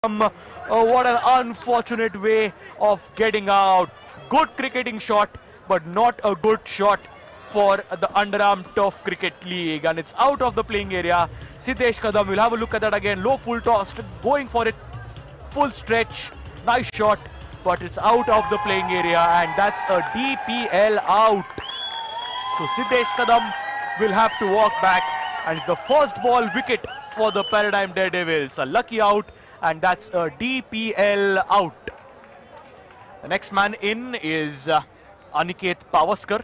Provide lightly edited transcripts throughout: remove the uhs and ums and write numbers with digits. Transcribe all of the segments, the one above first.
What an unfortunate way of getting out. Good cricketing shot, but not a good shot for the Underarm Turf Cricket League. And it's out of the playing area. Siddesh Kadam, we'll have a look at that again. Low full toss, going for it. Full stretch. Nice shot, but it's out of the playing area. And that's a DPL out. So Siddesh Kadam will have to walk back. And it's the first ball wicket for the Paradigm Daredevils. A lucky out, and that's a DPL out. The next man in is Aniket Pavaskar.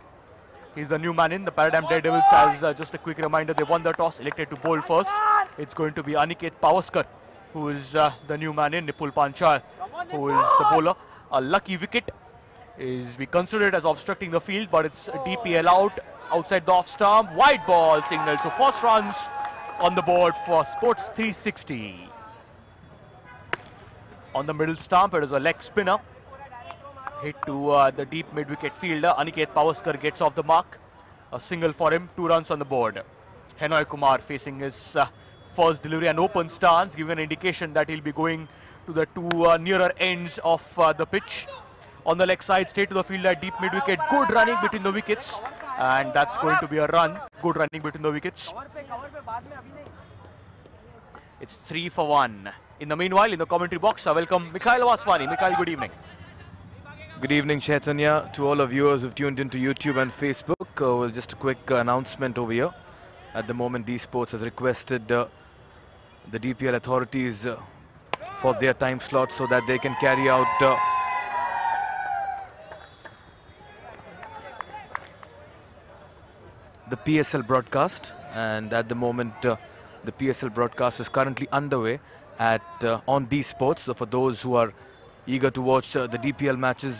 He's the new man in. The Paradigm Daredevils, as just a quick reminder, they won the toss, elected to bowl first. It's going to be Aniket Pavaskar, who is the new man in. Nipul Panchal, who is the bowler. A lucky wicket is we consider it as obstructing the field, but it's DPL out, outside the off stump. Wide ball signal. So first runs on the board for Sports 360. On the middle stump, it is a leg spinner. Hit to the deep mid-wicket fielder. Aniket Pavaskar gets off the mark. A single for him, 2 runs on the board. Henoy Kumar facing his first delivery, an open stance, giving an indication that he'll be going to the two nearer ends of the pitch. On the leg side, straight to the fielder, deep mid-wicket. Good running between the wickets. And that's going to be a run. Good running between the wickets. It's 3 for 1. In the meanwhile, in the commentary box, I welcome Mikhail Vaswani. Mikhail, good evening. Good evening, Chaitanya, to all our viewers who've tuned into YouTube and Facebook. Well, just a quick announcement over here. At the moment, D Sports has requested the DPL authorities for their time slot so that they can carry out the PSL broadcast. And at the moment, the PSL broadcast is currently underway at on D Sports. So for those who are eager to watch the DPL matches,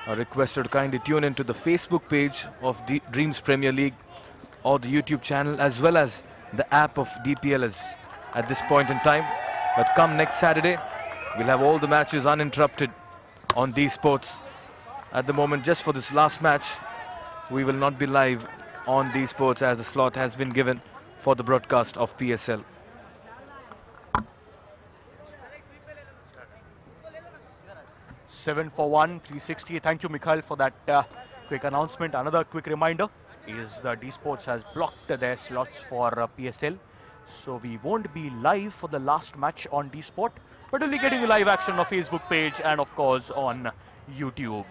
are requested to kindly tune into the Facebook page of Dreams Premier League or the YouTube channel, as well as the app of DPL at this point in time. But come next Saturday, we'll have all the matches uninterrupted on D Sports. At the moment, just for this last match, we will not be live on D Sports as the slot has been given for the broadcast of PSL. Seven for 1, 360. Thank you, Mikhail, for that quick announcement. Another quick reminder is D Sports has blocked their slots for PSL. So we won't be live for the last match on D Sport, but we'll be getting live action on Facebook page and of course on YouTube.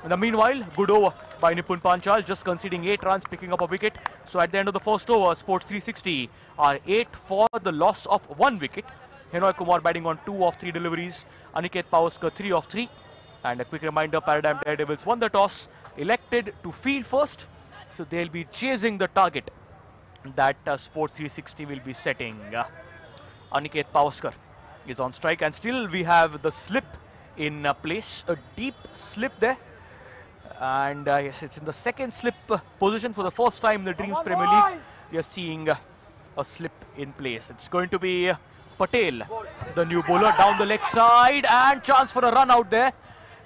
In the meanwhile, good over by Nipun Panchal, just conceding 8 runs, picking up a wicket. So at the end of the first over, Sports 360 are 8 for the loss of 1 wicket. Henoy Kumar batting on 2 of 3 deliveries. Aniket Pavaskar 3 of 3. And a quick reminder, Paradigm Daredevils won the toss, elected to field first. So they'll be chasing the target that Sport 360 will be setting. Aniket Pavaskar is on strike, and still we have the slip in place, a deep slip there. And yes, it's in the second slip position for the first time in the Dreams Premier League. We are seeing a slip in place. It's going to be Patel, the new bowler, down the leg side, and chance for a run out there.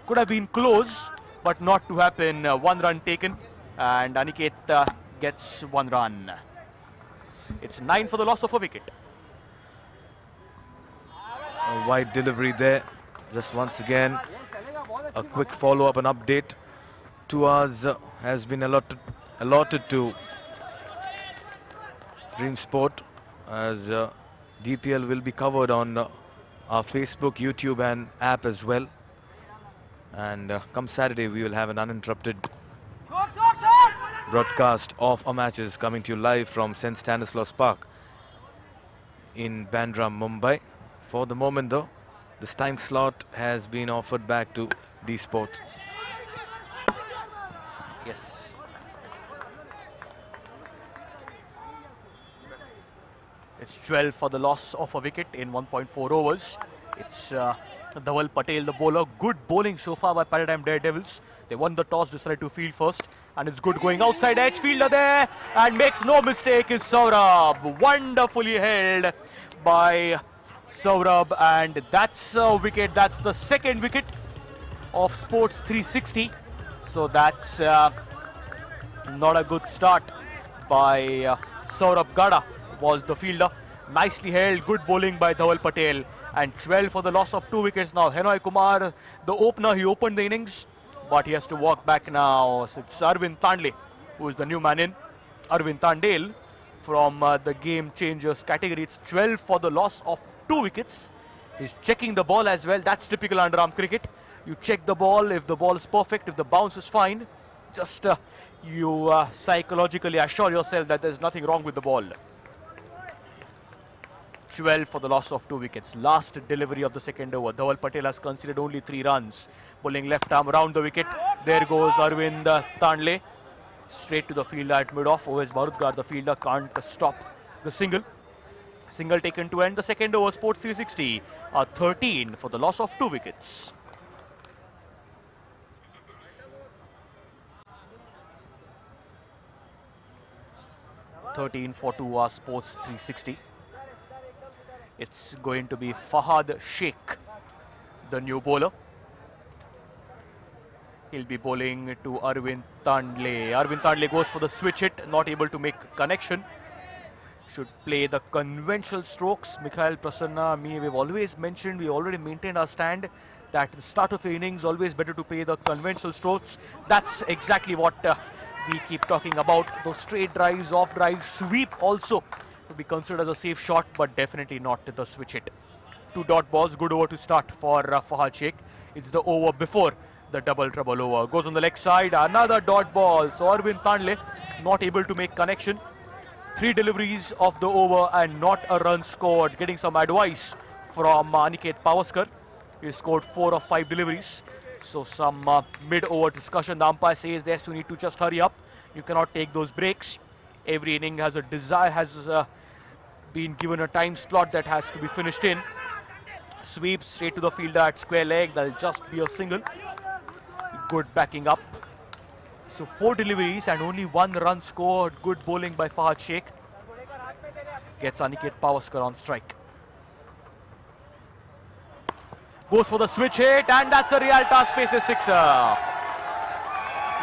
Could have been close, but not to happen. 1 run taken, and Aniket gets 1 run. It's 9 for the loss of a wicket. A wide delivery there. Just once again, a quick follow-up and update. 2 hours has been allotted to Dream Sport, as DPL will be covered on our Facebook, YouTube and app as well. And come Saturday, we will have an uninterrupted broadcast of our matches coming to you live from St. Stanislaus Park in Bandra, Mumbai. For the moment though, this time slot has been offered back to D Sports. Yes. It's 12 for the loss of a wicket in 1.4 overs. It's Dhaval Patel, the bowler. Good bowling so far by Paradigm Daredevils. They won the toss, decided to field first. And it's good going outside edge, fielder there. And makes no mistake is Saurabh. Wonderfully held by Saurabh. And that's a wicket. That's the second wicket of Sports 360. So that's not a good start by Saurabh Gada was the fielder. Nicely held, good bowling by Dhaval Patel. and 12 for the loss of 2 wickets now. Henoy Kumar, the opener, he opened the innings, but he has to walk back now. So it's Arvind Tandle, who is the new man in. Arvind Tandale from the game changers category. It's 12 for the loss of 2 wickets. He's checking the ball as well. That's typical underarm cricket. You check the ball. If the ball is perfect, if the bounce is fine, just you psychologically assure yourself that there's nothing wrong with the ball. 12 for the loss of 2 wickets. Last delivery of the second over. Dhaval Patel has conceded only 3 runs. Pulling left arm around the wicket. There goes Arvind Tandle. Straight to the fielder at mid-off. OS Marudgar, the fielder, can't stop the single. Single taken to end the second over. Sports 360. 13 for the loss of 2 wickets. For 2 are Sports 360. It's going to be Fahad Sheikh, the new bowler. He'll be bowling to Arvind Tandle. Arvind Tandle goes for the switch hit, not able to make connection. Should play the conventional strokes. Mikhail Prasanna, we've always mentioned, we already maintained our stand that at the start of the innings, always better to play the conventional strokes. That's exactly what we keep talking about. Those straight drives, off drives, sweep also to be considered as a safe shot, but definitely not the switch hit. 2 dot balls, good over to start for Fahad Sheikh. It's the over before the double trouble over. Goes on the leg side, another dot ball. So Arvind Tandle not able to make connection. 3 deliveries of the over and not a run scored. Getting some advice from Aniket Pavaskar. He scored 4 of 5 deliveries. So some mid-over discussion. The umpire says yes, you need to just hurry up. You cannot take those breaks. Every inning has a desire, has been given a time slot that has to be finished in. Sweep straight to the fielder at square leg. That'll just be a single. Good backing up. So 4 deliveries and only 1 run scored. Good bowling by Fahad Sheikh. Gets Aniket Pavaskar on strike. Goes for the switch hit, and that's a Realtas Paces sixer.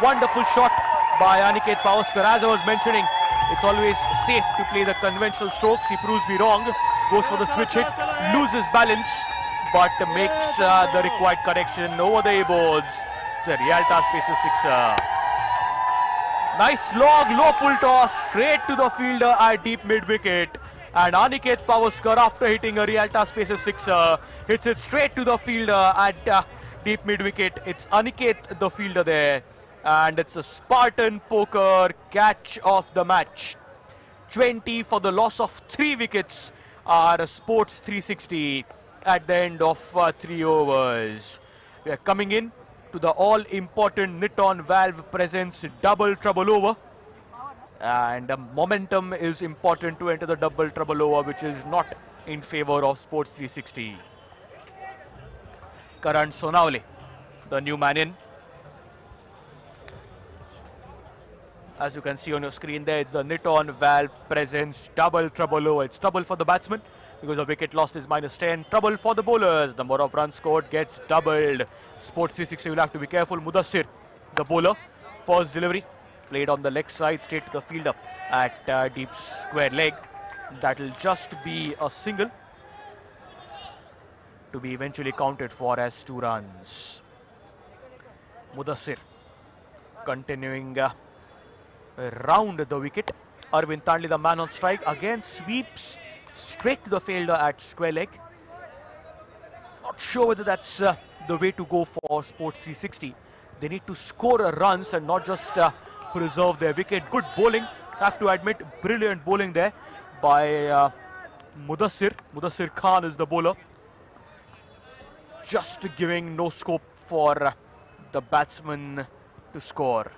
Wonderful shot by Aniket Pavaskar. As I was mentioning, it's always safe to play the conventional strokes. He proves me wrong. Goes for the switch hit, loses balance, but makes the required correction over the A-boards. It's a Realtas Paces sixer. Nice log, low full toss, straight to the fielder at deep mid-wicket. And Aniket Pavaskar, after hitting a Realtas Paces sixer, hits it straight to the fielder at deep mid-wicket. It's Aniket, the fielder there. And it's a Spartan poker catch of the match. 20 for the loss of 3 wickets are Sports 360 at the end of 3 overs. We are coming in to the all-important Niton Valve Presents double trouble over. And momentum is important to enter the double trouble over, which is not in favor of Sports 360. Karan Sonaule, the new man in. As you can see on your screen there, it's the Niton Valve Presents double trouble over. It's trouble for the batsman because the wicket lost is -10. Trouble for the bowlers. The number of runs scored gets doubled. Sports 360 will have to be careful. Mudassir, the bowler, first delivery. Played on the leg side, straight to the fielder at deep square leg. That'll just be a single to be eventually counted for as 2 runs. Mudassir continuing round the wicket. Arvind Tandle, the man on strike, again sweeps straight to the fielder at square leg. Not sure whether that's the way to go for Sports 360. They need to score runs and not just preserve their wicket. Good bowling, have to admit, brilliant bowling there by Mudassir. Mudassir Khan is the bowler. Just giving no scope for the batsman to score.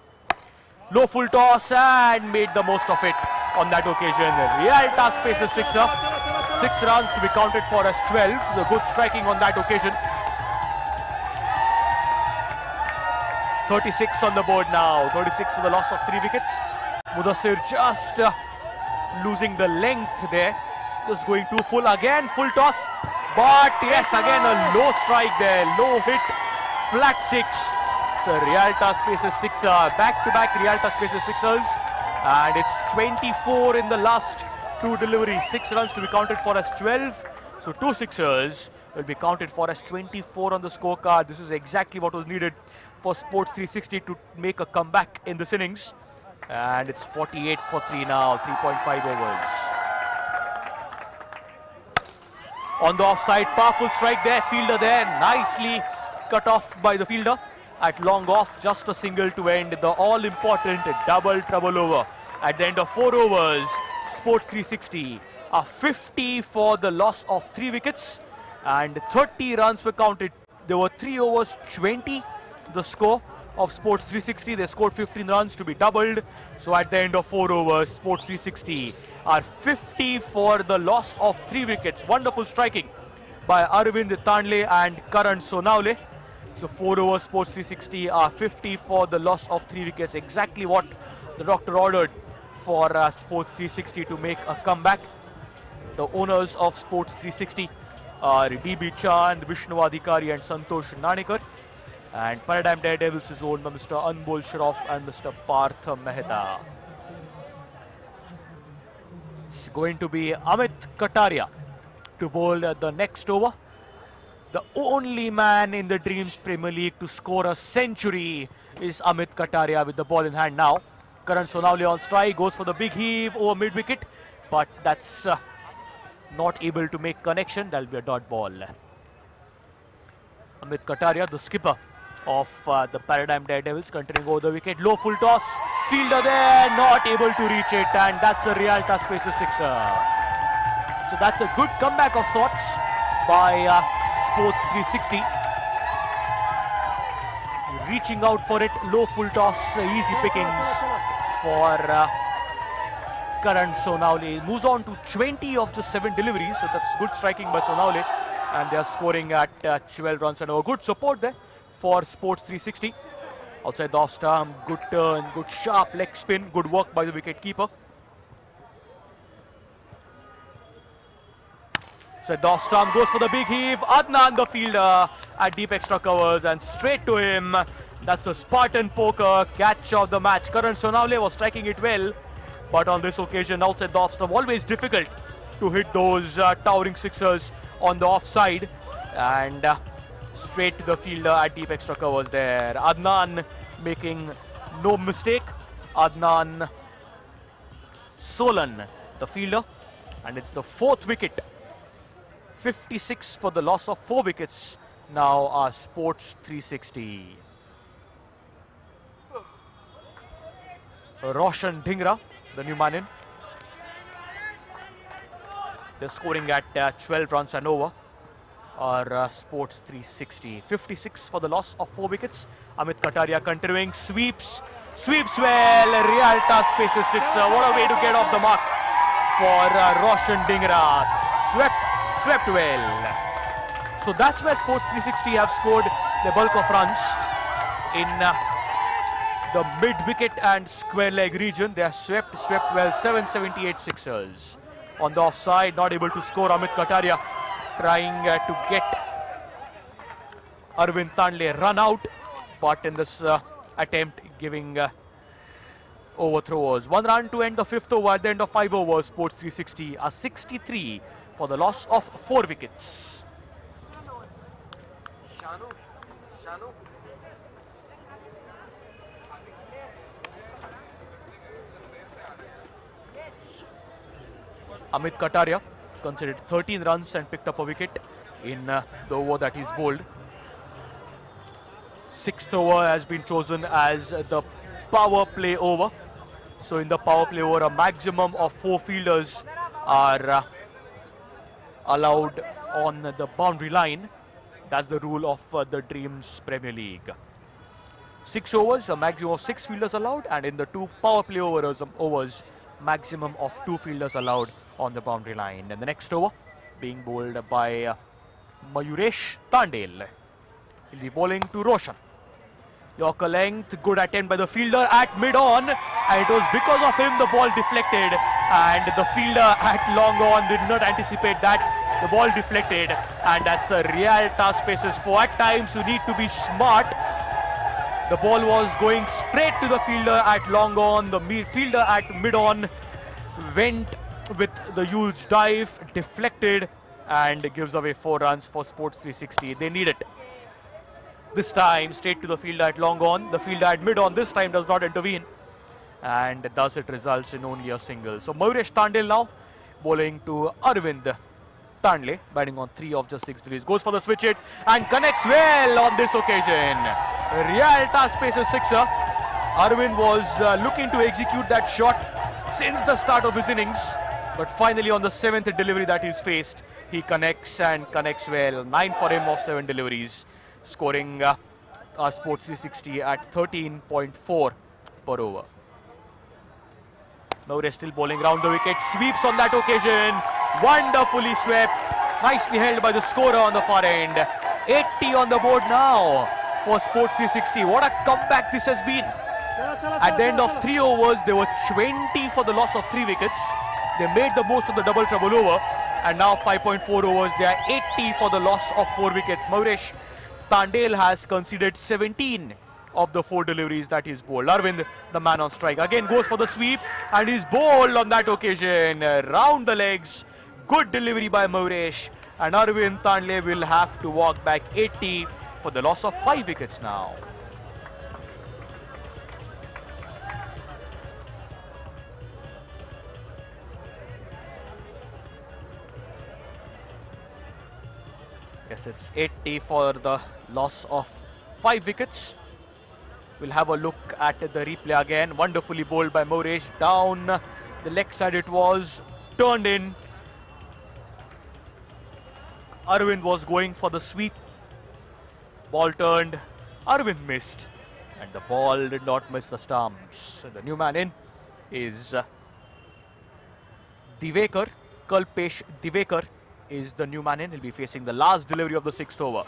Low full toss and made the most of it on that occasion. Realtas Paces sixer. 6 runs to be counted for as 12. The good striking on that occasion. 36 on the board now. 36 for the loss of 3 wickets. Mudassir just losing the length there. Just going too full again. Full toss. But yes, again a low strike there. Low hit. Flat 6. So Realtas Paces sixer. Back-to-back Realtas Paces sixers. And it's 24 in the last 2 deliveries. 6 runs to be counted for as 12. So 2 sixers will be counted for as 24 on the scorecard. This is exactly what was needed for Sports 360 to make a comeback in this innings. And it's 48 for 3 now, 3.5 overs. On the offside, powerful strike there, fielder there, nicely cut off by the fielder at long off, just a single to end the all-important double trouble over. At the end of 4 overs, Sports 360 are 50 for the loss of 3 wickets and 30 runs were counted. There were 3 overs, 20 the score of Sports 360. They scored 15 runs to be doubled. So at the end of 4 overs, Sports 360 are 50 for the loss of 3 wickets. Wonderful striking by Arvind Tandle and Karan Sonaule. So 4 overs, Sports 360 are 50 for the loss of 3 wickets. Exactly what the doctor ordered for Sports 360 to make a comeback. The owners of Sports 360 are DB Chand, Vishnu Adhikari and Santosh Nanekar. And Paradigm Daredevils is owned by Mr. Anmol Shroff and Mr. Partha Mehta. It's going to be Amit Kataria to bowl the next over. The only man in the Dreams Premier League to score a century is Amit Kataria with the ball in hand now. Karan Sonaule on strike, goes for the big heave over mid-wicket, but that's not able to make connection. That'll be a dot ball. Amit Kataria, the skipper of the Paradigm Daredevils, continuing over the wicket. Low full toss, fielder there, not able to reach it, and that's a Realta Spaces sixer. So that's a good comeback of sorts by Sports 360. Reaching out for it, low full toss, easy pickings for Karan Sonaule. Moves on to 20 of just 7 deliveries, so that's good striking by Sonaule, and they are scoring at 12 runs and over. Good support there for Sports 360. Outside the off stump, good turn, good sharp leg spin, good work by the wicket keeper. So the off stump goes for the big heave. Adnan, the fielder, at deep extra covers and straight to him. That's a Spartan poker catch of the match. Karan Sonaule was striking it well, but on this occasion, outside the off stump, always difficult to hit those towering sixers on the offside, and straight to the fielder at deep extra covers there. Adnan making no mistake. Adnan Solan, the fielder, and it's the 4th wicket. 56 for the loss of 4 wickets now are Sports 360. Roshan Dhingra, the new man in. They're scoring at 12 runs and over. Or Sports 360. 56 for the loss of 4 wickets. Amit Kataria continuing, sweeps well. Realta Spaces sixer. What a way to get off the mark for Roshan Dhingra. Swept well. So that's where Sports 360 have scored the bulk of runs in the mid-wicket and square leg region. They have swept well. 778 sixers. On the offside, not able to score. Amit Kataria trying to get Arvind Tandle run out, but in this attempt giving overthrowers. 1 run to end the 5th over. At the end of 5 overs, Sports 360 are 63 for the loss of 4 wickets. Shanu. Amit Kataria considered 13 runs and picked up a wicket in the over that he's bowled. 6th over has been chosen as the power play over. So in the power play over, a maximum of 4 fielders are allowed on the boundary line. That's the rule of the Dreams Premier League. 6 overs, a maximum of 6 fielders allowed, and in the 2 power play overs, maximum of 2 fielders allowed on the boundary line. And the next over being bowled by Mayuresh Tandel. He'll be bowling to Roshan. Yorker length, good attempt by the fielder at mid-on, and it was because of him the ball deflected, and the fielder at long on did not anticipate that. The ball deflected, and that's a Realta Spaces 4. At times you need to be smart. The ball was going straight to the fielder at long on. The fielder at mid-on went with the huge dive, deflected, and gives away 4 runs for Sports 360. They need it. This time straight to the fielder at long on. The fielder at mid on this time does not intervene, and thus it results in only a single. So Maurish Tandil now bowling to Arvind Tandle, batting on 3 of just 6 deliveries. Goes for the switch hit and connects well on this occasion. Real task pacer sixer. Arvind was looking to execute that shot since the start of his innings, but finally on the 7th delivery that he's faced, he connects and connects well. 9 for him of 7 deliveries, scoring Sports 360 at 13.4 per over. Maurish still bowling round the wicket, sweeps on that occasion, wonderfully swept, nicely held by the scorer on the far end. 80 on the board now for Sports 360. What a comeback this has been. At the end of 3 overs, they were 20 for the loss of 3 wickets. They made the most of the double trouble over, and now 5.4 overs, they are 80 for the loss of 4 wickets. Maurish Tandale has conceded 17 of the 4 deliveries that he's bowled. Arvind, the man on strike, again goes for the sweep, and he's bowled on that occasion. Round the legs, good delivery by Maurish, and Arvind Tandale will have to walk back 80 for the loss of 5 wickets now. Yes, it's 80 for the loss of 5 wickets. We'll have a look at the replay again. Wonderfully bowled by Maurish. Down the leg side it was, turned in. Arvind was going for the sweep. Ball turned. Arvind missed. And the ball did not miss the stumps. The new man in is Divekar. Kalpesh Divekar is the new man in. He'll be facing the last delivery of the 6th over.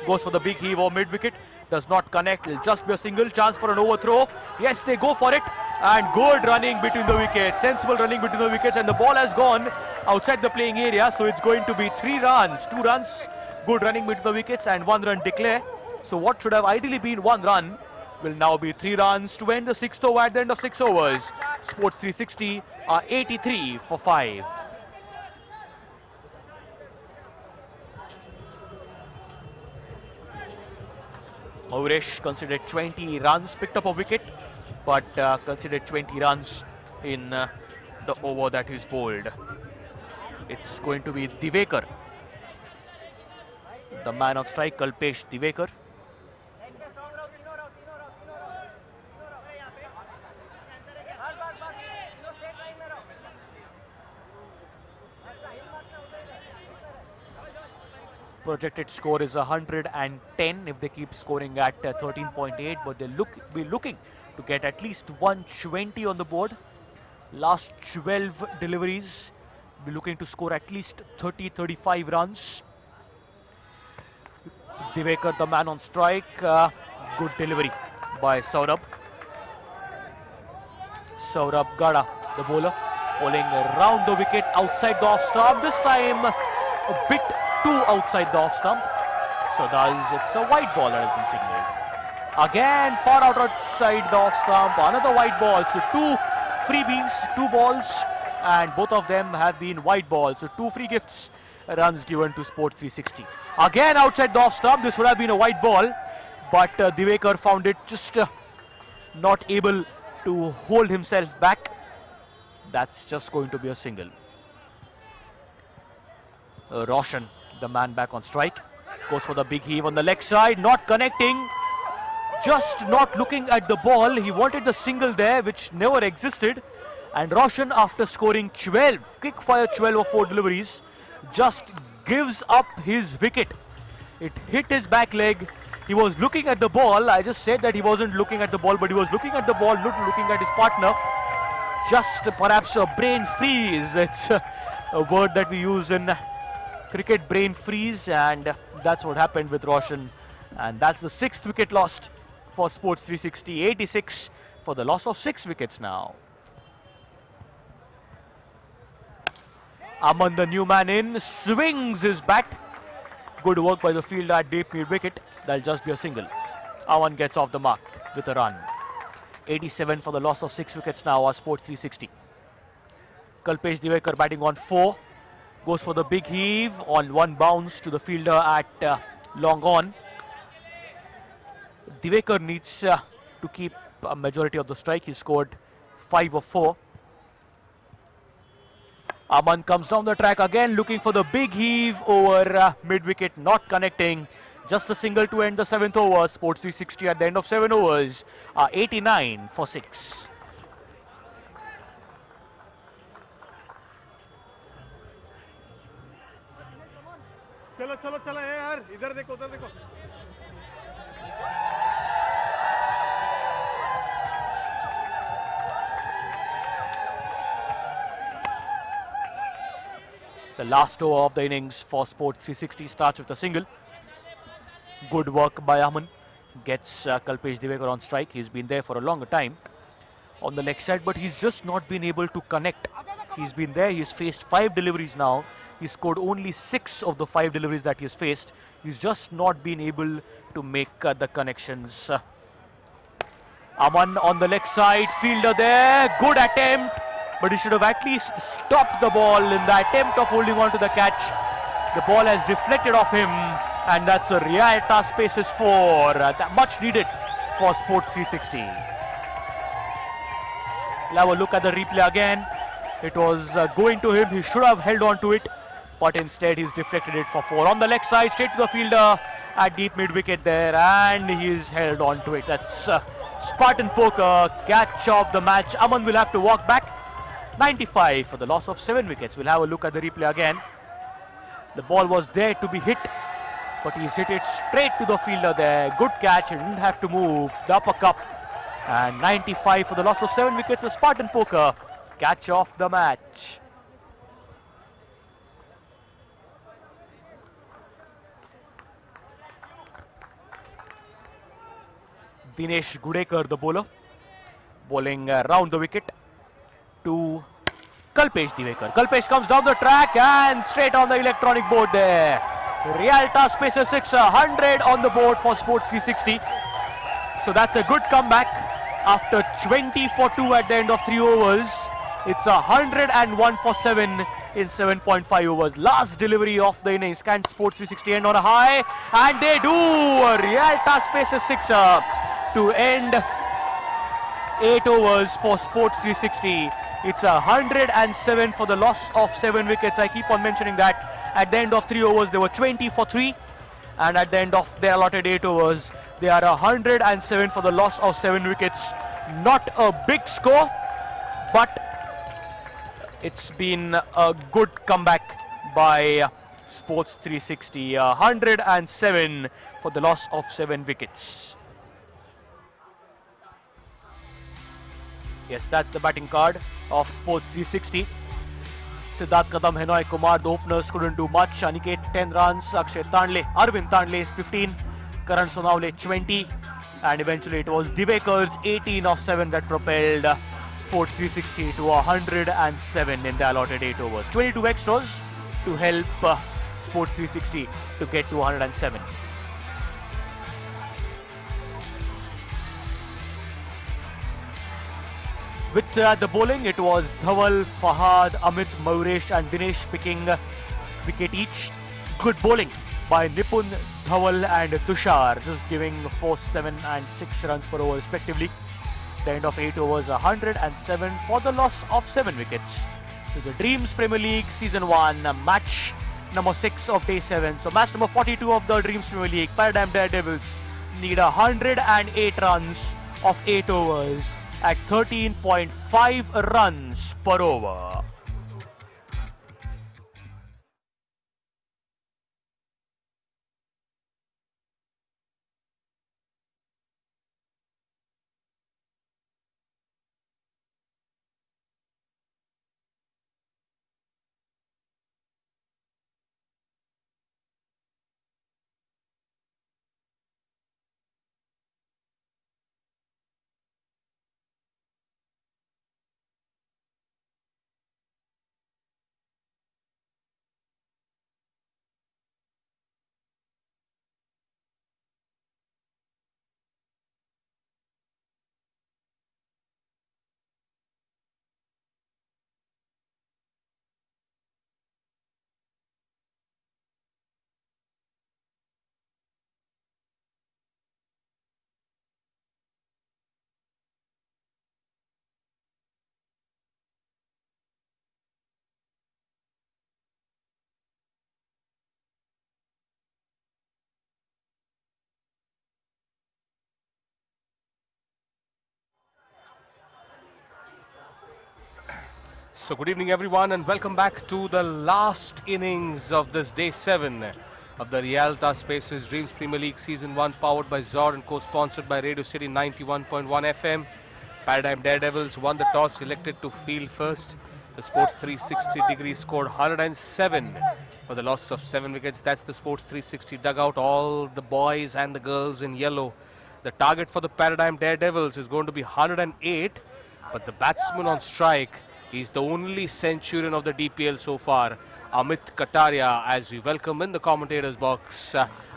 Goes for the big heave or mid wicket. Does not connect. It'll just be a single. Chance for an overthrow. Yes, they go for it. And good running between the wickets. Sensible running between the wickets. And the ball has gone outside the playing area. So it's going to be 3 runs. 2 runs. Good running between the wickets and 1 run declare. So what should have ideally been 1 run will now be 3 runs to end the 6th over at the end of 6 overs. Sports 360 are 83 for 5. Maurish considered 20 runs, picked up a wicket, but considered 20 runs in the over that he's bowled. It's going to be Divekar, the man on strike, Kalpesh Divekar. Projected score is 110 if they keep scoring at 13.8, but they'll be looking to get at least 120 on the board. Last 12 deliveries, be looking to score at least 30-35 runs. Divekar, the man on strike, good delivery by Saurabh. Saurabh Gada, the bowler, bowling around the wicket outside the off stump. This time a bit too outside the off stump. So thus it's a white ball that has been signalled. Again far outside the off stump, another white ball. So 2 freebies, 2 balls, and both of them have been white balls. So 2 free gifts, runs given to Sports 360. Again outside the off stump, this would have been a white ball, but Divekar found it just not able to hold himself back. That's just going to be a single. Roshan, the man back on strike, goes for the big heave on the leg side, not connecting, just not looking at the ball. He wanted the single there, which never existed. And Roshan, after scoring 12, quick fire 12 of 4 deliveries, just gives up his wicket. It hit his back leg. He was looking at the ball. I just said that he wasn't looking at the ball, but he was looking at the ball, looking at his partner. Just perhaps a brain freeze. It's a word that we use in cricket, brain freeze, and that's what happened with Roshan. And that's the 6th wicket lost for Sports 360. 86 for the loss of 6 wickets now. Aman, the new man in, swings his bat. Good work by the fielder at deep mid wicket. That'll just be a single. Aman gets off the mark with a run. 87 for the loss of 6 wickets now are Sports 360. Kalpesh Divekar batting on 4. Goes for the big heave on one bounce to the fielder at long on. Divekar needs to keep a majority of the strike. He scored 5 of 4. Aman comes down the track again, looking for the big heave over mid-wicket, not connecting. Just a single to end the 7th over. Sports 360 at the end of 7 overs. 89 for 6. चलो चलो चलो यार इधर देखो उधर देखो The last over of the innings for Sport 360 starts with a single. Good work by Aman. Gets Kalpesh Divekar on strike. He's been there for a longer time on the leg side, but he's just not been able to connect. He's been there. He's faced 5 deliveries now. He scored only 6 of the 5 deliveries that he's faced. He's just not been able to make the connections. Aman on the leg side. Fielder there. Good attempt. But he should have at least stopped the ball in the attempt of holding on to the catch. The ball has deflected off him, and that's a Rialta Spaces 4. That much needed for Sport 360. We'll have a look at the replay again. It was going to him. He should have held on to it, but instead he's deflected it for 4. On the leg side, straight to the fielder at deep mid-wicket there, and he's held on to it. That's Spartan Poker, catch of the match. Aman will have to walk back. 95 for the loss of 7 wickets. We'll have a look at the replay again. The ball was there to be hit, but he's hit it straight to the fielder there. Good catch, he didn't have to move. The upper cup. And 95 for the loss of 7 wickets. The Spartan Poker, catch of the match. Dinesh Gudekar, the bowler, bowling round the wicket to Kalpesh Divekar. Kalpesh comes down the track and straight on the electronic board there. Rialta Spaces 6, 100 on the board for Sports 360. So that's a good comeback after 20 for 2 at the end of 3 overs. It's 101 for 7 in 7.5 overs. Last delivery of the innings. Can Sports 360 end on a high? And they do! Rialta Spaces 6 to end 8 overs for Sports 360. It's 107 for the loss of 7 wickets. I keep on mentioning that. At the end of 3 overs, they were 20 for 3. And at the end of their allotted 8 overs, they are 107 for the loss of 7 wickets. Not a big score, but it's been a good comeback by Sports 360. 107 for the loss of 7 wickets. Yes, that's the batting card of Sports 360. Siddharth Kadam, Henoy Kumar, the openers couldn't do much. Aniket 10 runs, Akshay Tandle, Arvind Tandle is 15, Karan Sonawale 20, and eventually it was Divekar's 18 of 7 that propelled Sports 360 to 107 in the allotted 8 overs. 22 extras to help Sports 360 to get to 107. With the bowling, it was Dhawal, Fahad, Amit, Mauresh and Dinesh picking wicket each. Good bowling by Nipun, Dhawal and Tushar, just giving 4, 7 and 6 runs per over respectively. The end of 8 overs, 107 for the loss of 7 wickets. To the Dreams Premier League Season 1, match number 6 of Day 7. So match number 42 of the Dreams Premier League, Paradigm Daredevils need 108 runs of 8 overs at 13.5 runs per over. So good evening everyone and welcome back to the last innings of this day 7 of the Realta Spaces Dreams Premier League Season 1, powered by Zord and co-sponsored by Radio City 91.1 FM. Paradigm Daredevils won the toss, elected to field first. The Sports 360 degree scored 107 for the loss of 7 wickets. That's the Sports 360 dugout. All the boys and the girls in yellow. The target for the Paradigm Daredevils is going to be 108, but the batsman on strike is the only centurion of the DPL so far, Amit Kataria, as we welcome in the commentators box,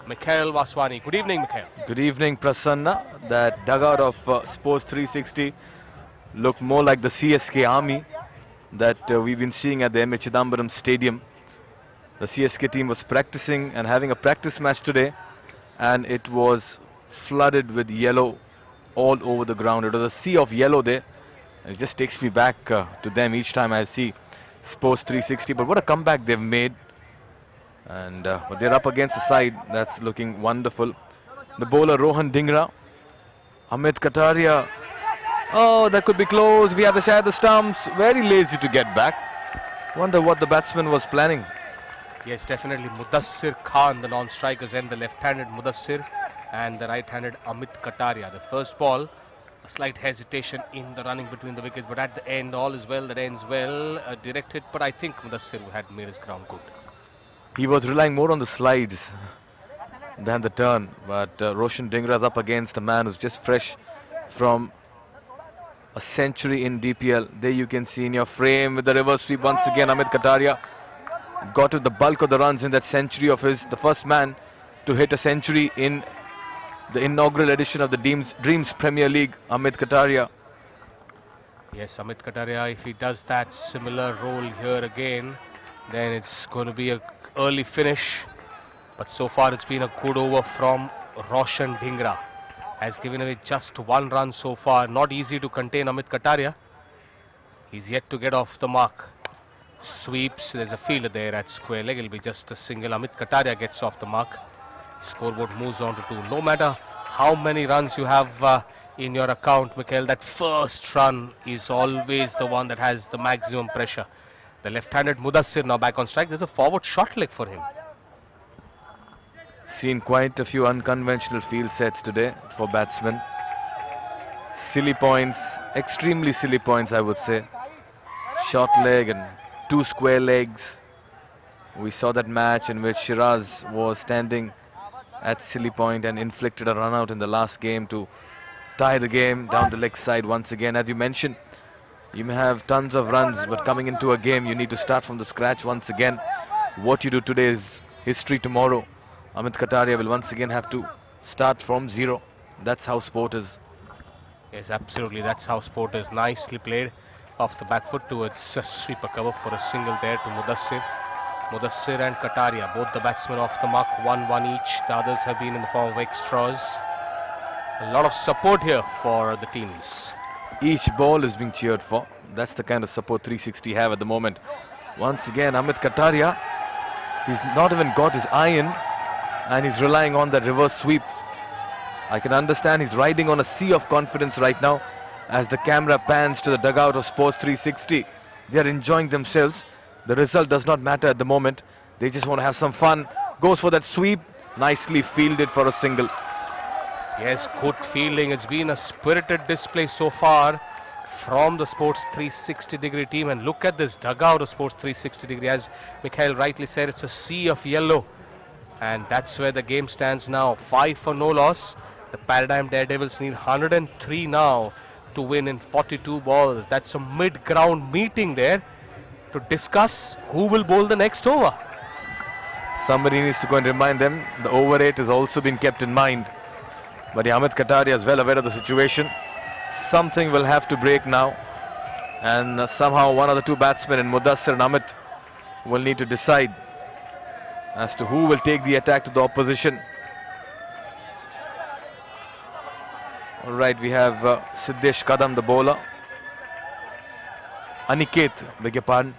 Mikhail Vaswani. Good evening, Mikhail. Good evening, Prasanna. That dugout of Sports 360 looked more like the CSK army that we've been seeing at the M.A. Chidambaram Stadium. The CSK team was practicing and having a practice match today, and it was flooded with yellow all over the ground. It was a sea of yellow there. It just takes me back to them each time I see Sports 360. But what a comeback they've made. And but they're up against the side that's looking wonderful. The bowler Rohan Dhingra, Amit Kataria. Oh, that could be close. We have to share the stumps. Very lazy to get back. Wonder what the batsman was planning. Yes, definitely Mudassir Khan, the non-strikers, and the left-handed Mudassir and the right-handed Amit Kataria. The first ball, a slight hesitation in the running between the wickets, but at the end all is well that ends well. Directed, but I think Mudassir had made his ground good. He was relying more on the slides than the turn, but Roshan Dhingra is up against a man who's just fresh from a century in DPL. There you can see in your frame with the reverse sweep once again. Amit Kataria got to the bulk of the runs in that century of his, the first man to hit a century in the inaugural edition of the Dreams Premier League, Amit Kataria. Yes, Amit Kataria, if he does that similar role here again, then it's going to be a early finish. But so far it's been a good over from Roshan Dhingra. Has given away just 1 run so far. Not easy to contain Amit Kataria. He's yet to get off the mark. Sweeps, there's a fielder there at square leg. It'll be just a single. Amit Kataria gets off the mark. Scoreboard moves on to 2. No matter how many runs you have in your account, Mikhail, that first run is always the one that has the maximum pressure. The left-handed Mudassir now back on strike. There's a forward short leg for him. Seen quite a few unconventional field sets today for batsmen. Silly points, extremely silly points I would say. Short leg and 2 square legs. We saw that match in which Shiraz was standing at silly point and inflicted a run out in the last game to tie the game down the leg side once again. As you mentioned, you may have tons of runs, but coming into a game you need to start from the scratch once again. What you do today is history tomorrow. Amit Kataria will once again have to start from 0. That's how sport is. Yes, absolutely, that's how sport is. Nicely played off the back foot towards a sweeper cover for a single there to Mudassir. Mudassir and Kataria, both the batsmen off the mark, 1-1 each. The others have been in the form of extras. A lot of support here for the teams. Each ball is being cheered for. That's the kind of support 360 have at the moment. Once again, Amit Kataria, he's not even got his iron and he's relying on that reverse sweep. I can understand he's riding on a sea of confidence right now as the camera pans to the dugout of Sports 360. They are enjoying themselves. The result does not matter at the moment. They just want to have some fun. Goes for that sweep. Nicely fielded for a single. Yes, good fielding. It's been a spirited display so far from the Sports 360 degree team. And look at this dugout of Sports 360 degree. As Mikhail rightly said, it's a sea of yellow. And that's where the game stands now. 5 for no loss. The Paradigm Daredevils need 103 now to win in 42 balls. That's a mid-ground meeting there to discuss who will bowl the next over. Somebody needs to go and remind them the over 8 has also been kept in mind. But Amit Kataria is well aware of the situation. Something will have to break now. And somehow one of the 2 batsmen in Mudassir and Amit will need to decide as to who will take the attack to the opposition. Alright, we have Siddesh Kadam, the bowler. Aniket, beg your pardon.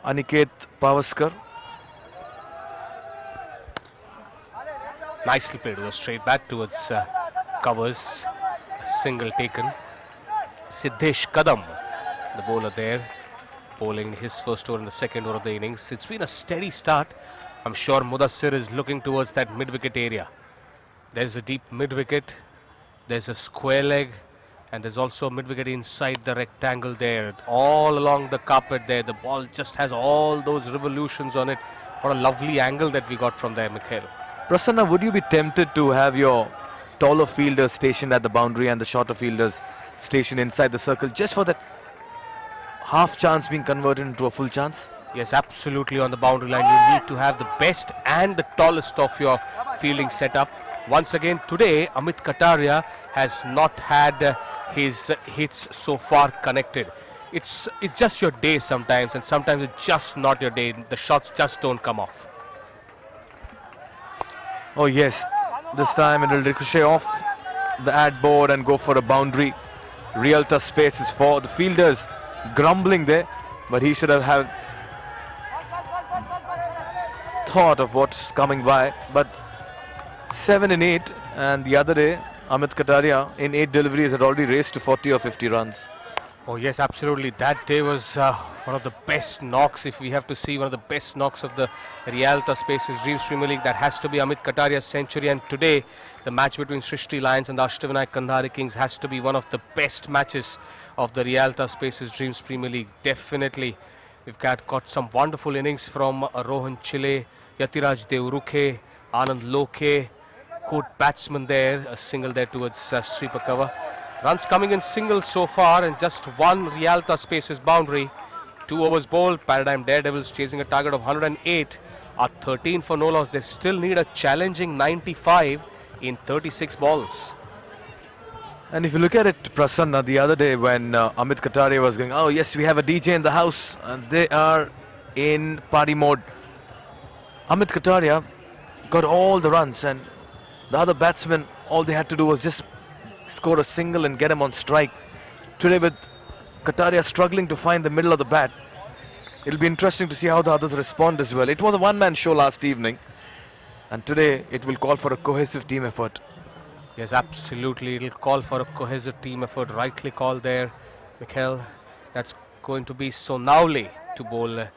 Aniket Pavaskar. Nicely played with a straight back towards covers. A single taken. Siddhesh Kadam, the bowler there, bowling his first over in the second over of the innings. It's been a steady start. I'm sure Mudassir is looking towards that mid-wicket area. There's a deep mid-wicket, there's a square leg, and there's also a mid-wicket inside the rectangle there. All along the carpet there, the ball just has all those revolutions on it. What a lovely angle that we got from there, Mikhail. Prasanna, would you be tempted to have your taller fielders stationed at the boundary and the shorter fielders stationed inside the circle just for that half chance being converted into a full chance? Yes, absolutely. On the boundary line, you need to have the best and the tallest of your fielding setup. Once again, today, Amit Kataria has not had his hits so far connected. It's just your day sometimes, and sometimes it's just not your day. The shots just don't come off. Oh yes, this time it will ricochet off the ad board and go for a boundary. Realtor spaces for the fielders, grumbling there, but he should have had thought of what's coming by. But 7 in 8, and the other day Amit Kataria in 8 deliveries had already raced to 40 or 50 runs. Oh yes, absolutely. That day was one of the best knocks. If we have to see one of the best knocks of the Realta Spaces Dreams Premier League, that has to be Amit Kataria's century. And today, the match between Srishti Lions and the Ashtavinayak Kandhari Kings has to be one of the best matches of the Realta Spaces Dreams Premier League. Definitely, we've got some wonderful innings from Rohan Chile, Yatiraj Devruke, Anand Lokhe, good batsman there, a single there towards Sri Pakava. Runs coming in singles so far, and just one Realta Spaces boundary. 2 overs bowled. Paradigm Daredevils chasing a target of 108 are 13 for no loss. They still need a challenging 95 in 36 balls. And if you look at it, Prasanna, the other day when Amit Kataria was going, oh yes, we have a DJ in the house, and they are in party mode. Amit Kataria got all the runs, and the other batsmen, all they had to do was just score a single and get him on strike. Today, with Kataria struggling to find the middle of the bat, it'll be interesting to see how the others respond as well. It was a one-man show last evening, and today it will call for a cohesive team effort. Yes, absolutely. It'll call for a cohesive team effort. Rightly called there, Mikhail. That's going to be Sonauli to bowl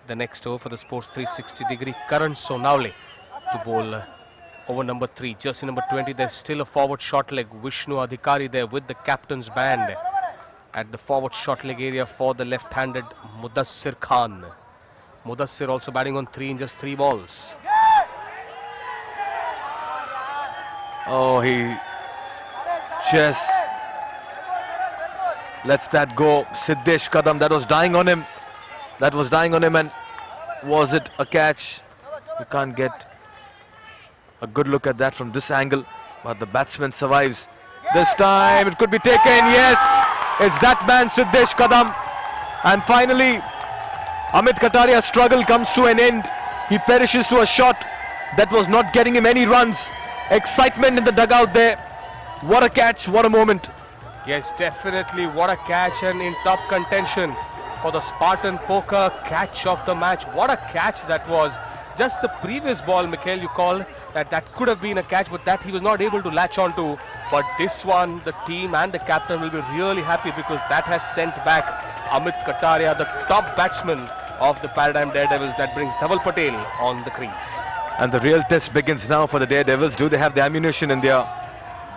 the next over for the Sports 360 degree. Karan Sonauli to bowl over number 3, jersey number 20. There's still a forward short leg, Vishnu Adhikari there with the captain's band at the forward short leg area for the left-handed Mudassir Khan. Mudassir also batting on 3 in just 3 balls. Oh, he just lets that go. Siddhesh Kadam, that was dying on him. That was dying on him, and was it a catch? You can't get a good look at that from this angle, but the batsman survives. This time it could be taken. Yes, it's that man Siddhesh Kadam. And finally, Amit Kataria's struggle comes to an end. He perishes to a shot that was not getting him any runs. Excitement in the dugout there. What a catch, what a moment. Yes, definitely, what a catch, and in top contention for the Spartan Poker catch of the match. What a catch that was. Just the previous ball, Mikhail, you called that could have been a catch, but that he was not able to latch on to. But this one, the team and the captain will be really happy, because that has sent back Amit Kataria, the top batsman of the Paradigm Daredevils. That brings Dhaval Patel on the crease. And the real test begins now for the Daredevils. Do they have the ammunition in their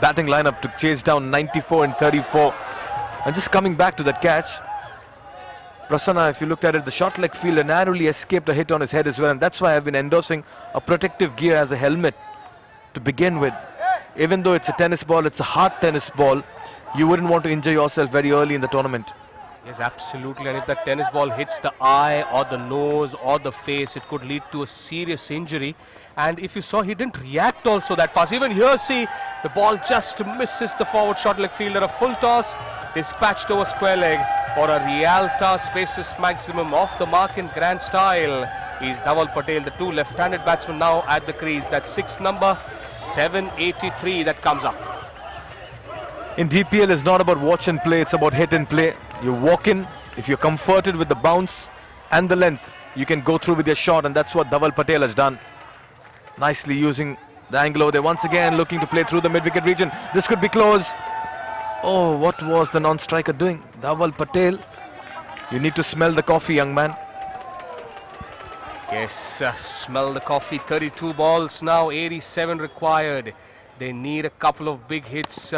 batting lineup to chase down 94 and 34? And just coming back to that catch, Prasanna, if you looked at it, the short leg fielder narrowly escaped a hit on his head as well, and that's why I've been endorsing a protective gear as a helmet to begin with. Even though it's a tennis ball, it's a hard tennis ball, you wouldn't want to injure yourself very early in the tournament. Yes, absolutely. And if that tennis ball hits the eye or the nose or the face, it could lead to a serious injury. And if you saw, he didn't react also that fast. Even here, see, the ball just misses the forward short leg fielder. A full toss, dispatched over square leg for a Realta Spaces maximum off the mark in grand style. Is Dhaval Patel, the 2 left-handed batsmen now at the crease. That's 6 number 783 that comes up. In DPL, it's not about watch and play, it's about hit and play. You walk in, if you're comforted with the bounce and the length, you can go through with your shot, and that's what Dhaval Patel has done. Nicely using the angle over there. Once again, looking to play through the mid-wicket region. This could be close. Oh, what was the non-striker doing? Dhaval Patel, you need to smell the coffee, young man. Yes, smell the coffee. 32 balls now, 87 required. They need a couple of big hits.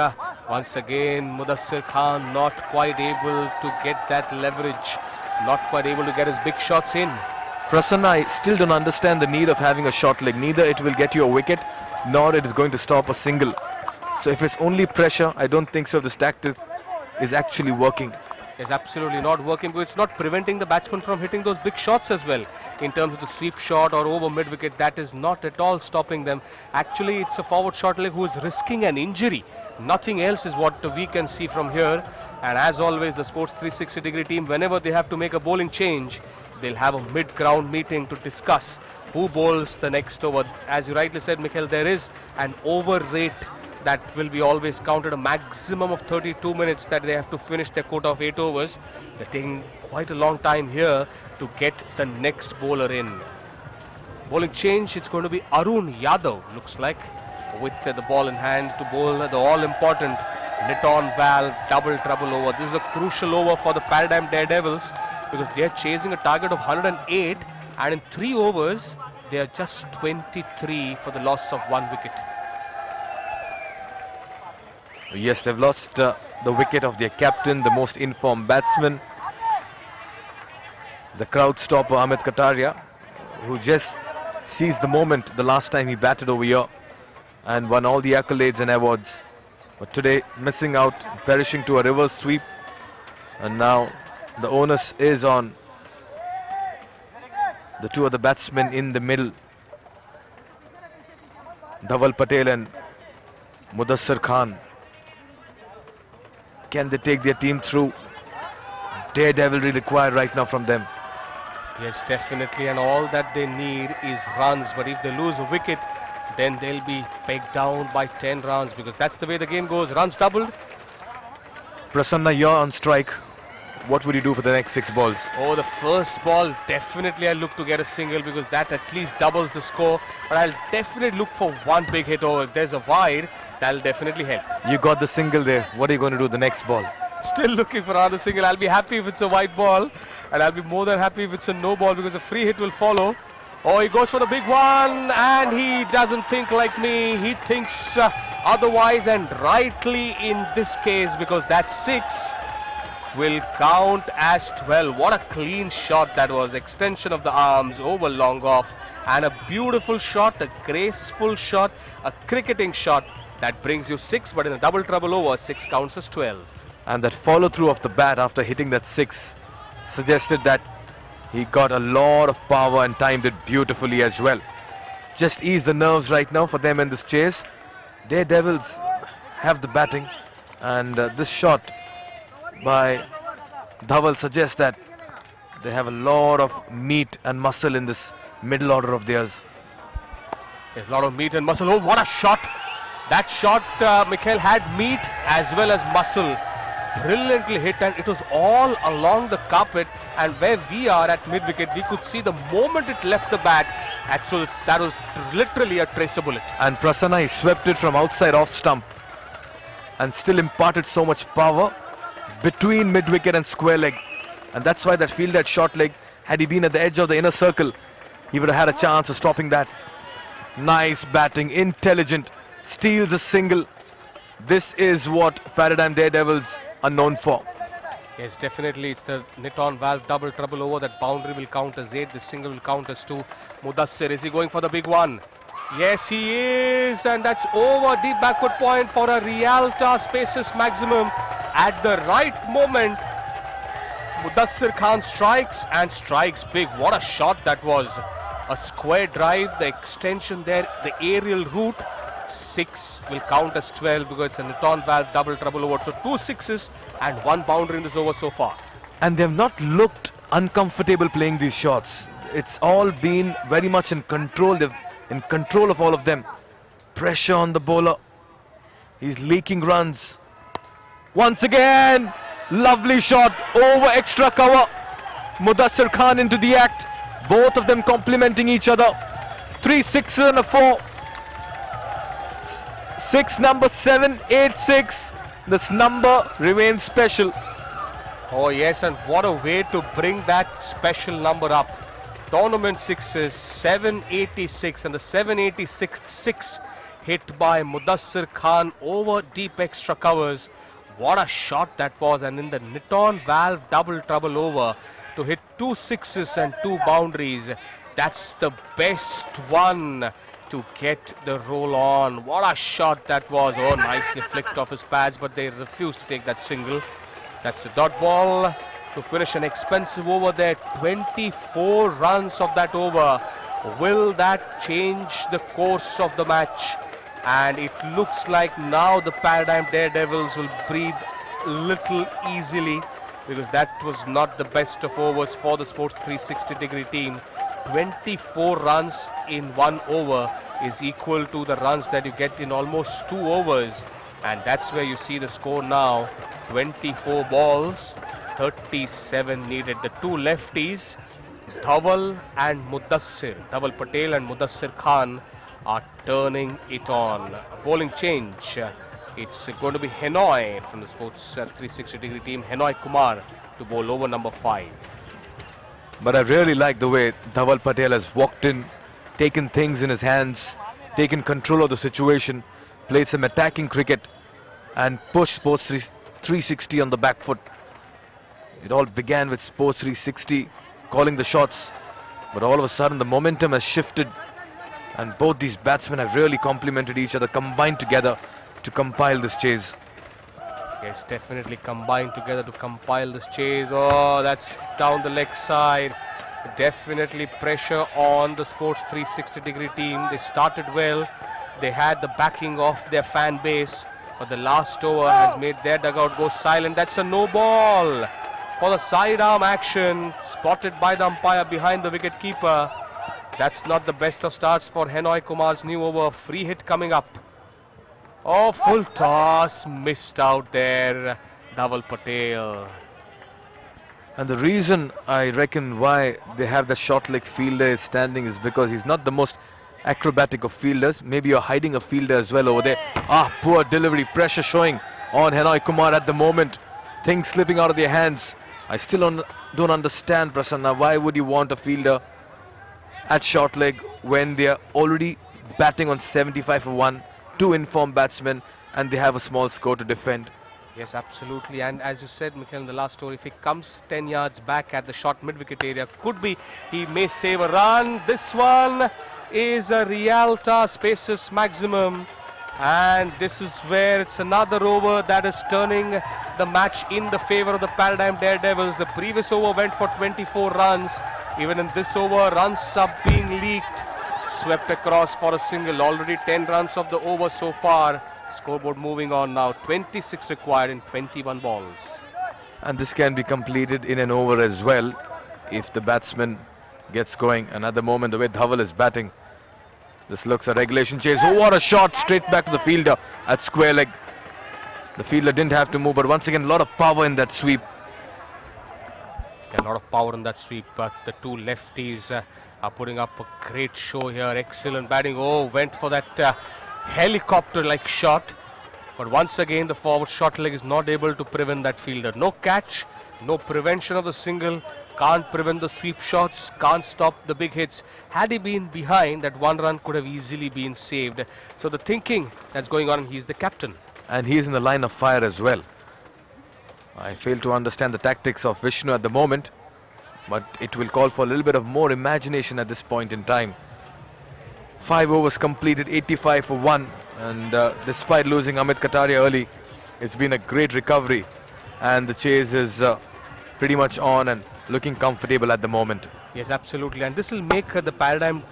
Once again, Mudassir Khan not quite able to get that leverage. Not quite able to get his big shots in. Prasanna, I still don't understand the need of having a short leg. Neither it will get you a wicket, nor it is going to stop a single. So if it's only pressure, I don't think so. This tactic is actually working. It's absolutely not working because it's not preventing the batsman from hitting those big shots as well. In terms of the sweep shot or over mid-wicket, that is not at all stopping them. Actually, it's a forward short leg who is risking an injury. Nothing else is what we can see from here. And as always, the Sports 360-degree team, whenever they have to make a bowling change, they'll have a mid-ground meeting to discuss who bowls the next over. As you rightly said, Michael, there is an over rate that will be always counted, a maximum of 32 minutes that they have to finish their quota of 8 overs. They're taking quite a long time here to get the next bowler in. Bowling change, it's going to be Arun Yadav, looks like, with the ball in hand to bowl the all-important Niton Valve double trouble over. This is a crucial over for the Paradigm Daredevils because they're chasing a target of 108 and in 3 overs, they are just 23 for the loss of 1 wicket. Yes, they've lost the wicket of their captain, the most informed batsman, the crowd stopper Amit Kataria, who just seized the moment the last time he batted over here and won all the accolades and awards. But today, missing out, perishing to a reverse sweep, and now the onus is on the 2 other batsmen in the middle, Dhaval Patel and Mudassir Khan. Can they take their team through? Daredevilry required right now from them. Yes, definitely, and all that they need is runs. But if they lose a wicket, then they'll be pegged down by 10 runs because that's the way the game goes. Runs doubled. Prasanna, you're on strike. What would you do for the next 6 balls? Oh, the first ball, definitely I'll look to get a single because that at least doubles the score. But I'll definitely look for one big hit over. If there's a wide, that'll definitely help. You got the single there. What are you going to do the next ball? Still looking for another single. I'll be happy if it's a wide ball. And I'll be more than happy if it's a no ball because a free hit will follow. Oh, he goes for the big one and he doesn't think like me. He thinks otherwise and rightly in this case because that 6 will count as 12. What a clean shot that was. Extension of the arms over long off and a beautiful shot, a graceful shot, a cricketing shot that brings you 6, but in a double trouble over, 6 counts as 12. And that follow through of the bat after hitting that 6 suggested that he got a lot of power and timed it beautifully as well. Just ease the nerves right now for them in this chase. Daredevils have the batting, and this shot by Dhaval suggests that they have a lot of meat and muscle in this middle order of theirs. There's a lot of meat and muscle. Oh, what a shot! That shot, Mikhail, had meat as well as muscle. Brilliantly hit, and it was all along the carpet, and where we are at mid-wicket, we could see the moment it left the bat, and so that was literally a tracer bullet. And Prasanna, he swept it from outside off stump and still imparted so much power between mid-wicket and square leg, and that's why that field at short leg, had he been at the edge of the inner circle, he would have had a chance of stopping that. Nice batting, intelligent, steals a single. This is what Paradigm Daredevils are known for. Yes, definitely. It's the Niton Valve double trouble over. That boundary will count as 8. The single will count as 2. Mudassir, is he going for the big one? Yes, he is. And that's over. Deep backward point for a Rialta Spaces maximum. At the right moment, Mudassir Khan strikes and strikes big. What a shot that was. A square drive, the extension there, the aerial route. 6 will count as 12 because it's a Niton Valve double trouble over. So 2 sixes and 1 boundary in this over so far. And they've not looked uncomfortable playing these shots. It's all been very much in control. They've in control of all of them. Pressure on the bowler. He's leaking runs. Once again, lovely shot over extra cover. Mudassir Khan into the act. Both of them complementing each other. 3 6 and a 4. 6 number 7, 8 6. This number remains special. Oh yes, and what a way to bring that special number up. Tournament sixes, 786, and the 786th six hit by Mudassir Khan over deep extra covers. What a shot that was, and in the Niton valve double trouble over to hit 2 sixes and 2 boundaries. That's the best one to get the roll on. What a shot that was. Oh, nicely flicked off his pads, but they refused to take that single. That's the dot ball to finish an expensive over there. 24 runs of that over. Will that change the course of the match? And it looks like now the Paradigm Daredevils will breathe little easily, because that was not the best of overs for the Sports 360-degree team. 24 runs in 1 over is equal to the runs that you get in almost 2 overs. And that's where you see the score now. 24 balls, 37 needed. The two lefties, Dhaval and Mudassir, Dhaval Patel and Mudassir Khan, are turning it on. Bowling change. It's going to be Henoy from the Sports 360-degree team. Henoy Kumar to bowl over number 5. But I really like the way Dhaval Patel has walked in, taken things in his hands, taken control of the situation, played some attacking cricket and pushed Sports 360 on the back foot. It all began with Sports 360 calling the shots, but all of a sudden the momentum has shifted, and both these batsmen have really complemented each other, combined together to compile this chase. Yes, definitely combined together to compile this chase. Oh, that's down the leg side. Definitely pressure on the Sports 360-degree team. They started well. They had the backing of their fan base, but the last over has made their dugout go silent. That's a no ball for the sidearm action, spotted by the umpire behind the wicket keeper. That's not the best of starts for Henoy Kumar's new over. Free hit coming up. Oh, full toss, missed out there, Dhaval Patel. And the reason I reckon why they have the short leg fielder is standing is because he's not the most acrobatic of fielders. Maybe you're hiding a fielder as well over there. Ah, poor delivery, pressure showing on Henoy Kumar at the moment. Things slipping out of their hands. I still don't understand, Prasanna, why would you want a fielder at short leg when they are already batting on 75 for 1, 2 informed batsmen, and they have a small score to defend. Yes, absolutely. And as you said, Mikhail, in the last over, if he comes 10 yards back at the short mid-wicket area, could be he may save a run. This one is a Rialta Spaces maximum. And this is where it's another over that is turning the match in the favor of the Paradigm Daredevils. The previous over went for 24 runs. Even in this over, runs are being leaked. Swept across for a single. Already 10 runs of the over so far. Scoreboard moving on now. 26 required in 21 balls. And this can be completed in an over as well if the batsman gets going. And at the moment, the way Dhaval is batting, this looks a regulation chase. Oh, what a shot straight back to the fielder at square leg. The fielder didn't have to move, but once again, a lot of power in that sweep. A lot of power in that sweep, but the two lefties are putting up a great show here. Excellent batting. Oh, went for that helicopter-like shot. But once again, the forward short leg is not able to prevent that fielder. No catch, no prevention of the single. Can't prevent the sweep shots, can't stop the big hits. Had he been behind, that 1 run could have easily been saved. So the thinking that's going on, he's the captain. And he's in the line of fire as well. I fail to understand the tactics of Vishnu at the moment, but it will call for a little bit of more imagination at this point in time. 5 overs completed, 85 for 1, and despite losing Amit Kataria early, it's been a great recovery, and the chase is pretty much on and looking comfortable at the moment. Yes, absolutely, and this will make the Paradigm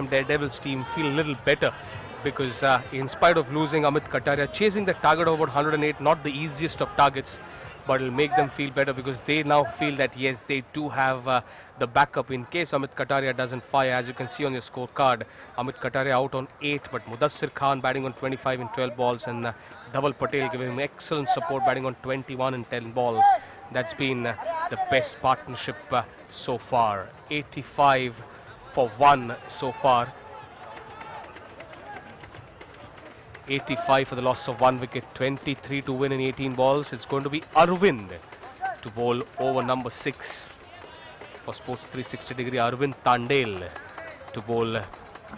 Daredevils team feel a little better, because in spite of losing Amit Kataria, chasing the target of about 108, not the easiest of targets, but it'll make them feel better because they now feel that yes, they do have the backup in case Amit Kataria doesn't fire. As you can see on your scorecard, Amit Kataria out on 8, but Mudassir Khan batting on 25 in 12 balls, and Dhaval Patel giving him excellent support, batting on 21 in 10 balls. That's been the best partnership so far. 85 for 1 so far. 85 for the loss of 1 wicket, 23 to win in 18 balls. It's going to be Arvind to bowl over number 6 for Sports 360 degree. Arvind Tandel to bowl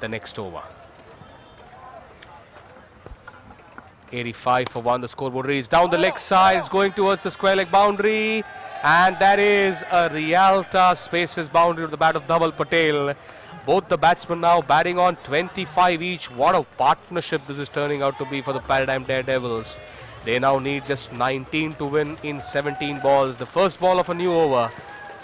the next over. 85 for 1. The scoreboard reads down the leg side. It's going towards the square leg boundary. And that is a Rialta Spaces boundary to the bat of Dhaval Patel. Both the batsmen now batting on 25 each. What a partnership this is turning out to be for the Paradigm Daredevils. They now need just 19 to win in 17 balls. The first ball of a new over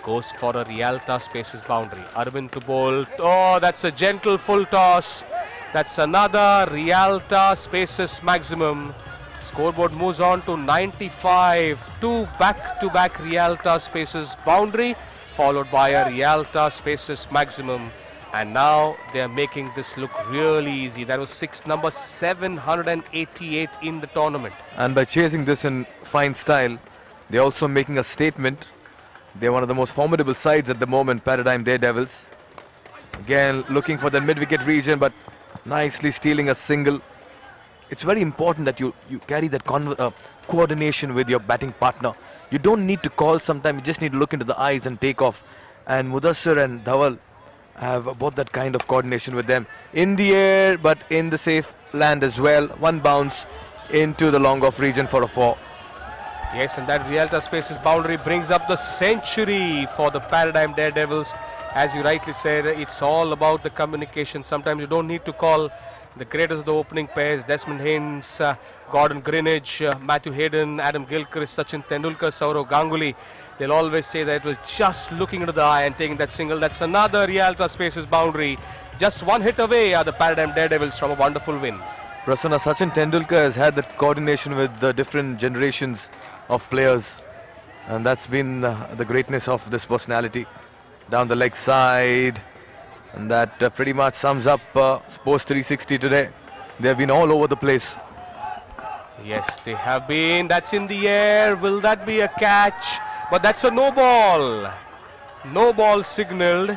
goes for a Rialta Spaces boundary. Arvind to bowl. Oh, that's a gentle full toss. That's another Rialta Spaces maximum. Scoreboard moves on to 95. Two back-to-back Rialta Spaces boundary, followed by a Rialta Spaces maximum. And now they are making this look really easy. That was number 788 in the tournament. And by chasing this in fine style, they're also making a statement. They're one of the most formidable sides at the moment, Paradigm Daredevils. Again, looking for the mid-wicket region, but nicely stealing a single. It's very important that you carry that coordination with your batting partner. You don't need to call sometimes, you just need to look into the eyes and take off. And Mudassir and Dhaval have both that kind of coordination with them. In the air, but in the safe land as well. One bounce into the long off region for a 4. Yes, and that Rialta Spaces boundary brings up the century for the Paradigm Daredevils. As you rightly said, it's all about the communication. Sometimes you don't need to call. The greatest of the opening pairs, Desmond Haynes, Gordon Greenidge, Matthew Hayden, Adam Gilchrist, Sachin Tendulkar, Saurav Ganguly. They'll always say that it was just looking into the eye and taking that single. That's another Rialta Spaces boundary. Just one hit away are the Paradigm Daredevils from a wonderful win. Prasanna, Sachin Tendulkar has had that coordination with the different generations of players. And that's been the greatness of this personality. Down the leg side. And that pretty much sums up Sports 360 today. They have been all over the place. Yes, they have been. That's in the air. Will that be a catch? But that's a no ball. No ball signaled.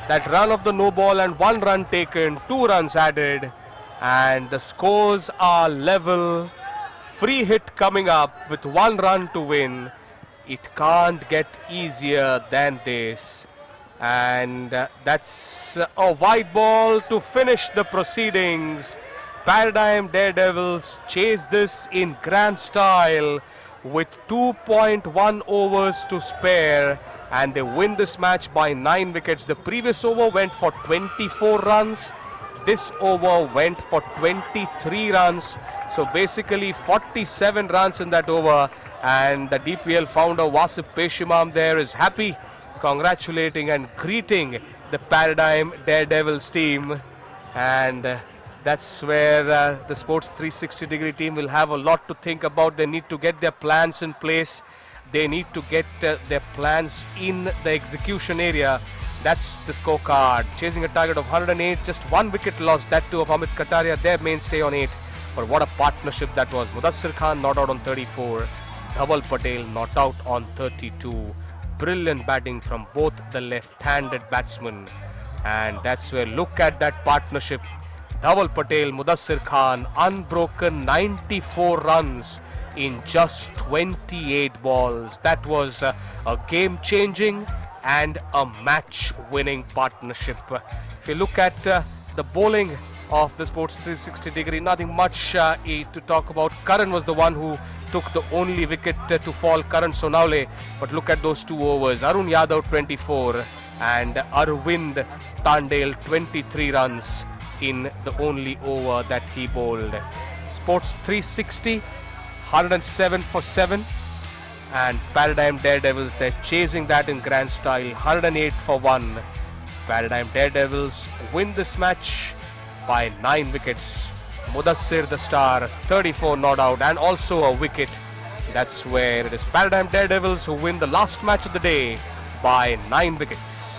That run of the no ball and 1 run taken, 2 runs added. And the scores are level. Free hit coming up with 1 run to win. It can't get easier than this. And that's a white ball to finish the proceedings. Paradigm Daredevils chase this in grand style with 2.1 overs to spare, and they win this match by 9 wickets. The previous over went for 24 runs. This over went for 23 runs. So basically 47 runs in that over, and the DPL founder Wasif Peshimam there is happy, congratulating and greeting the Paradigm Daredevils team. And that's where the Sports 360 degree team will have a lot to think about. They need to get their plans in place. They need to get their plans in the execution area. That's the scorecard. Chasing a target of 108, just 1 wicket loss, that too of Amit Kataria, their mainstay on 8. But what a partnership that was. Mudassir Khan not out on 34. Dhaval Patel not out on 32. Brilliant batting from both the left-handed batsmen. And that's where, look at that partnership. Dhaval Patel, Mudassir Khan, unbroken 94 runs in just 28 balls. That was a game-changing and a match-winning partnership. If you look at the bowling of the Sports 360 degree, nothing much to talk about. Karan was the one who took the only wicket to fall, Karan Sonaule. But look at those 2 overs. Arun Yadav 24 and Arvind Tandel 23 runs in the only over that he bowled. Sports 360, 107 for 7. And Paradigm Daredevils, they're chasing that in grand style, 108 for 1. Paradigm Daredevils win this match by 9 wickets. Mudassir the star, 34 not out, and also a wicket. That's where it is Paradigm Daredevils who win the last match of the day by 9 wickets.